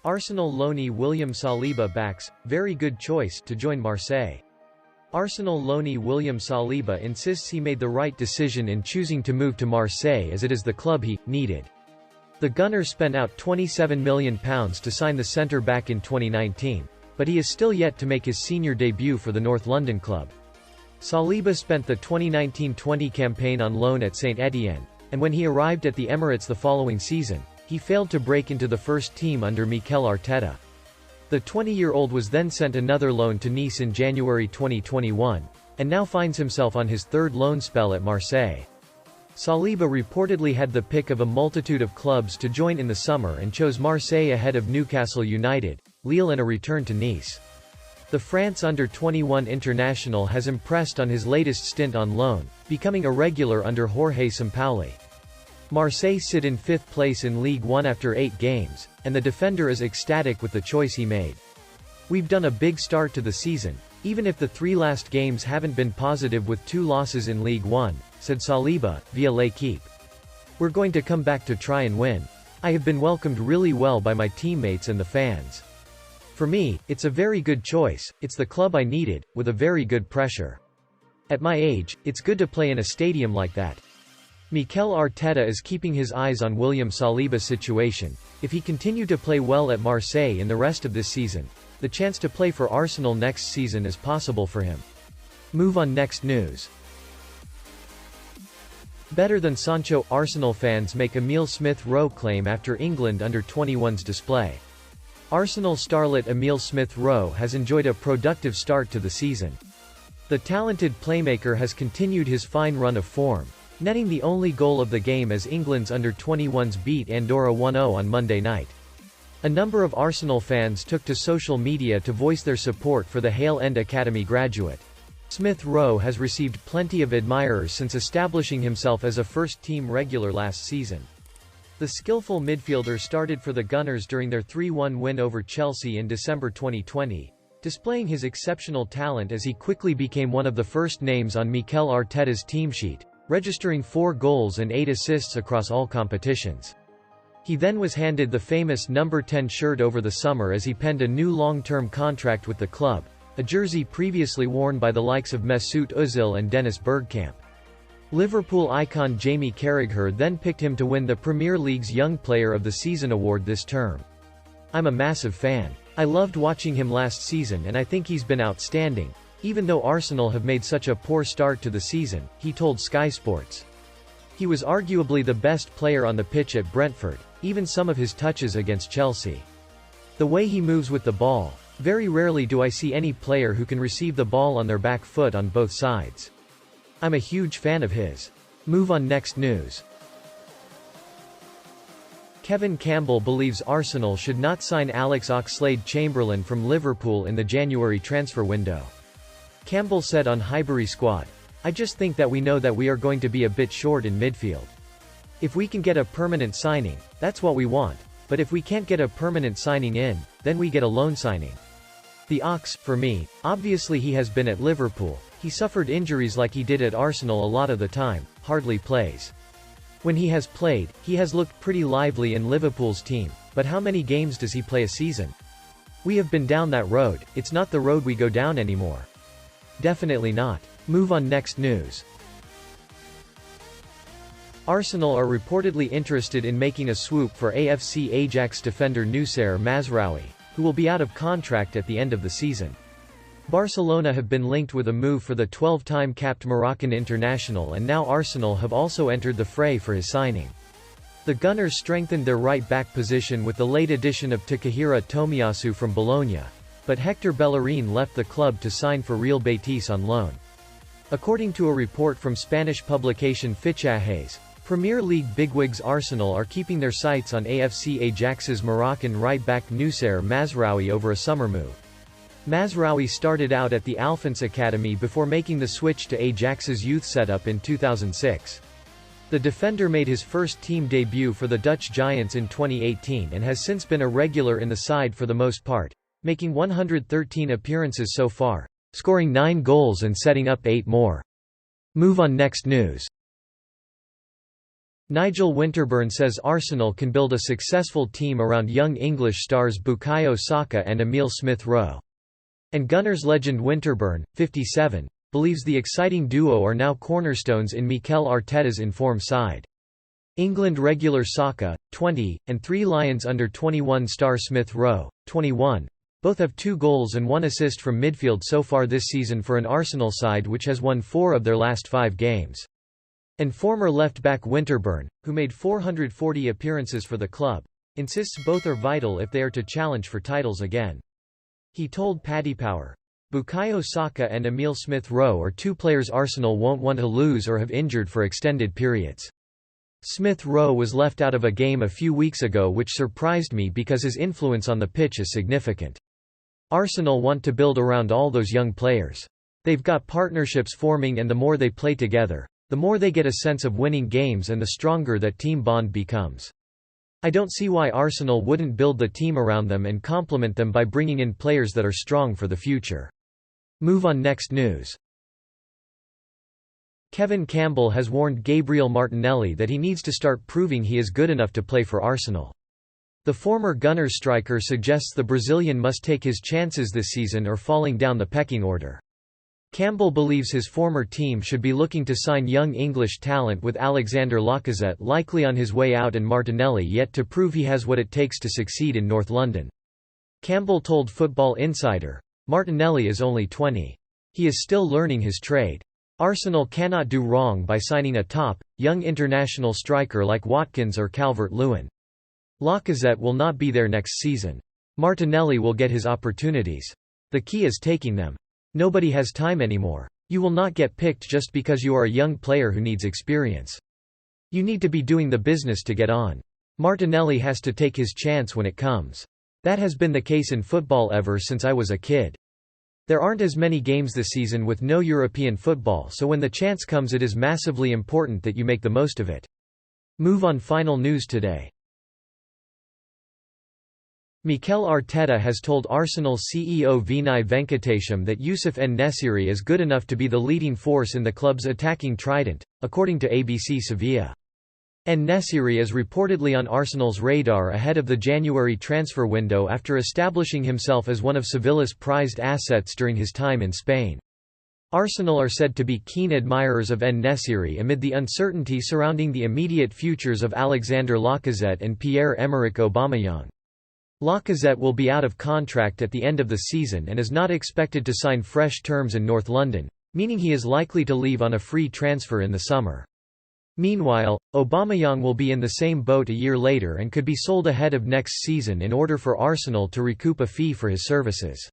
Arsenal loanee William Saliba backs, very good choice, to join Marseille. Arsenal loanee William Saliba insists he made the right decision in choosing to move to Marseille as it is the club he needed. The Gunners spent out £27 million to sign the centre-back in 2019, but he is still yet to make his senior debut for the North London club. Saliba spent the 2019-20 campaign on loan at St Etienne, and when he arrived at the Emirates the following season, he failed to break into the first team under Mikel Arteta. The 20-year-old was then sent another loan to Nice in January 2021, and now finds himself on his third loan spell at Marseille. Saliba reportedly had the pick of a multitude of clubs to join in the summer and chose Marseille ahead of Newcastle United, Lille and a return to Nice. The France Under-21 international has impressed on his latest stint on loan, becoming a regular under Jorge Sampaoli. Marseille sit in 5th place in Ligue 1 after 8 games, and the defender is ecstatic with the choice he made. "We've done a big start to the season, even if the 3 last games haven't been positive with 2 losses in Ligue 1, said Saliba, via L'Équipe. "We're going to come back to try and win. I have been welcomed really well by my teammates and the fans. For me, it's a very good choice, it's the club I needed, with a very good pressure. At my age, it's good to play in a stadium like that." Mikel Arteta is keeping his eyes on William Saliba's situation. If he continued to play well at Marseille in the rest of this season, the chance to play for Arsenal next season is possible for him. Move on. Next news. Better than Sancho, Arsenal fans make Emile Smith Rowe claim after England Under-21s display. Arsenal starlet Emile Smith Rowe has enjoyed a productive start to the season. The talented playmaker has continued his fine run of form, netting the only goal of the game as England's Under-21s beat Andorra 1-0 on Monday night. A number of Arsenal fans took to social media to voice their support for the Hale End Academy graduate. Smith Rowe has received plenty of admirers since establishing himself as a first-team regular last season. The skillful midfielder started for the Gunners during their 3-1 win over Chelsea in December 2020, displaying his exceptional talent as he quickly became one of the first names on Mikel Arteta's team sheet, registering 4 goals and 8 assists across all competitions. He then was handed the famous number 10 shirt over the summer as he penned a new long-term contract with the club, a jersey previously worn by the likes of Mesut Ozil and Dennis Bergkamp. Liverpool icon Jamie Carragher then picked him to win the Premier League's Young Player of the Season award this term. "I'm a massive fan. I loved watching him last season and I think he's been outstanding, even though Arsenal have made such a poor start to the season," he told Sky Sports. He was arguably the best player on the pitch at Brentford, even some of his touches against Chelsea. "The way he moves with the ball, very rarely do I see any player who can receive the ball on their back foot on both sides. I'm a huge fan of his." Move on. Next news. Kevin Campbell believes Arsenal should not sign Alex Oxlade-Chamberlain from Liverpool in the January transfer window. Campbell said on Highbury Squad, "I just think that we know that we are going to be a bit short in midfield. If we can get a permanent signing, that's what we want, but if we can't get a permanent signing in, then we get a loan signing. The Ox, for me, obviously he has been at Liverpool, he suffered injuries like he did at Arsenal a lot of the time, hardly plays. When he has played, he has looked pretty lively in Liverpool's team, but how many games does he play a season? We have been down that road, it's not the road we go down anymore. Definitely not." Move on. Next news. Arsenal are reportedly interested in making a swoop for AFC Ajax defender Nuser Masrawi, who will be out of contract at the end of the season. Barcelona have been linked with a move for the 12-time capped Moroccan international, and now Arsenal have also entered the fray for his signing. The Gunners strengthened their right-back position with the late addition of Takahiro Tomiyasu from Bologna, but Hector Bellerin left the club to sign for Real Betis on loan. According to a report from Spanish publication Fichajes, Premier League bigwigs Arsenal are keeping their sights on AFC Ajax's Moroccan right-back Nuser Mazraoui over a summer move. Mazraoui started out at the Alphonse Academy before making the switch to Ajax's youth setup in 2006. The defender made his first team debut for the Dutch Giants in 2018 and has since been a regular in the side for the most part, making 113 appearances so far, scoring 9 goals and setting up 8 more. Move on. Next news. Nigel Winterburn says Arsenal can build a successful team around young English stars Bukayo Saka and Emile Smith Rowe. And Gunners legend Winterburn, 57, believes the exciting duo are now cornerstones in Mikel Arteta's informed side. England regular Saka, 20, and 3 Lions under-21 star Smith Rowe, 21. Both have 2 goals and 1 assist from midfield so far this season for an Arsenal side which has won 4 of their last 5 games. And former left-back Winterburn, who made 440 appearances for the club, insists both are vital if they are to challenge for titles again. He told Paddy Power, "Bukayo Saka and Emile Smith Rowe are 2 players Arsenal won't want to lose or have injured for extended periods. Smith Rowe was left out of a game a few weeks ago which surprised me because his influence on the pitch is significant. Arsenal want to build around all those young players. They've got partnerships forming and the more they play together, the more they get a sense of winning games and the stronger that team bond becomes. I don't see why Arsenal wouldn't build the team around them and complement them by bringing in players that are strong for the future." Move on. Next news. Kevin Campbell has warned Gabriel Martinelli that he needs to start proving he is good enough to play for Arsenal. The former Gunners striker suggests the Brazilian must take his chances this season or falling down the pecking order. Campbell believes his former team should be looking to sign young English talent with Alexander Lacazette likely on his way out and Martinelli yet to prove he has what it takes to succeed in North London. Campbell told Football Insider, "Martinelli is only 20. He is still learning his trade. Arsenal cannot do wrong by signing a top, young international striker like Watkins or Calvert-Lewin. Lacazette will not be there next season. Martinelli will get his opportunities. The key is taking them. Nobody has time anymore. You will not get picked just because you are a young player who needs experience. You need to be doing the business to get on. Martinelli has to take his chance when it comes. That has been the case in football ever since I was a kid. There aren't as many games this season with no European football, so when the chance comes it is massively important that you make the most of it." Move on. Final news today. Mikel Arteta has told Arsenal CEO Vinai Venkatesham that Youssef En-Nesyri is good enough to be the leading force in the club's attacking trident, according to ABC Sevilla. En-Nesyri is reportedly on Arsenal's radar ahead of the January transfer window after establishing himself as one of Sevilla's prized assets during his time in Spain. Arsenal are said to be keen admirers of En-Nesyri amid the uncertainty surrounding the immediate futures of Alexander Lacazette and Pierre-Emerick Aubameyang. Lacazette will be out of contract at the end of the season and is not expected to sign fresh terms in North London, meaning he is likely to leave on a free transfer in the summer. Meanwhile, Aubameyang will be in the same boat a year later and could be sold ahead of next season in order for Arsenal to recoup a fee for his services.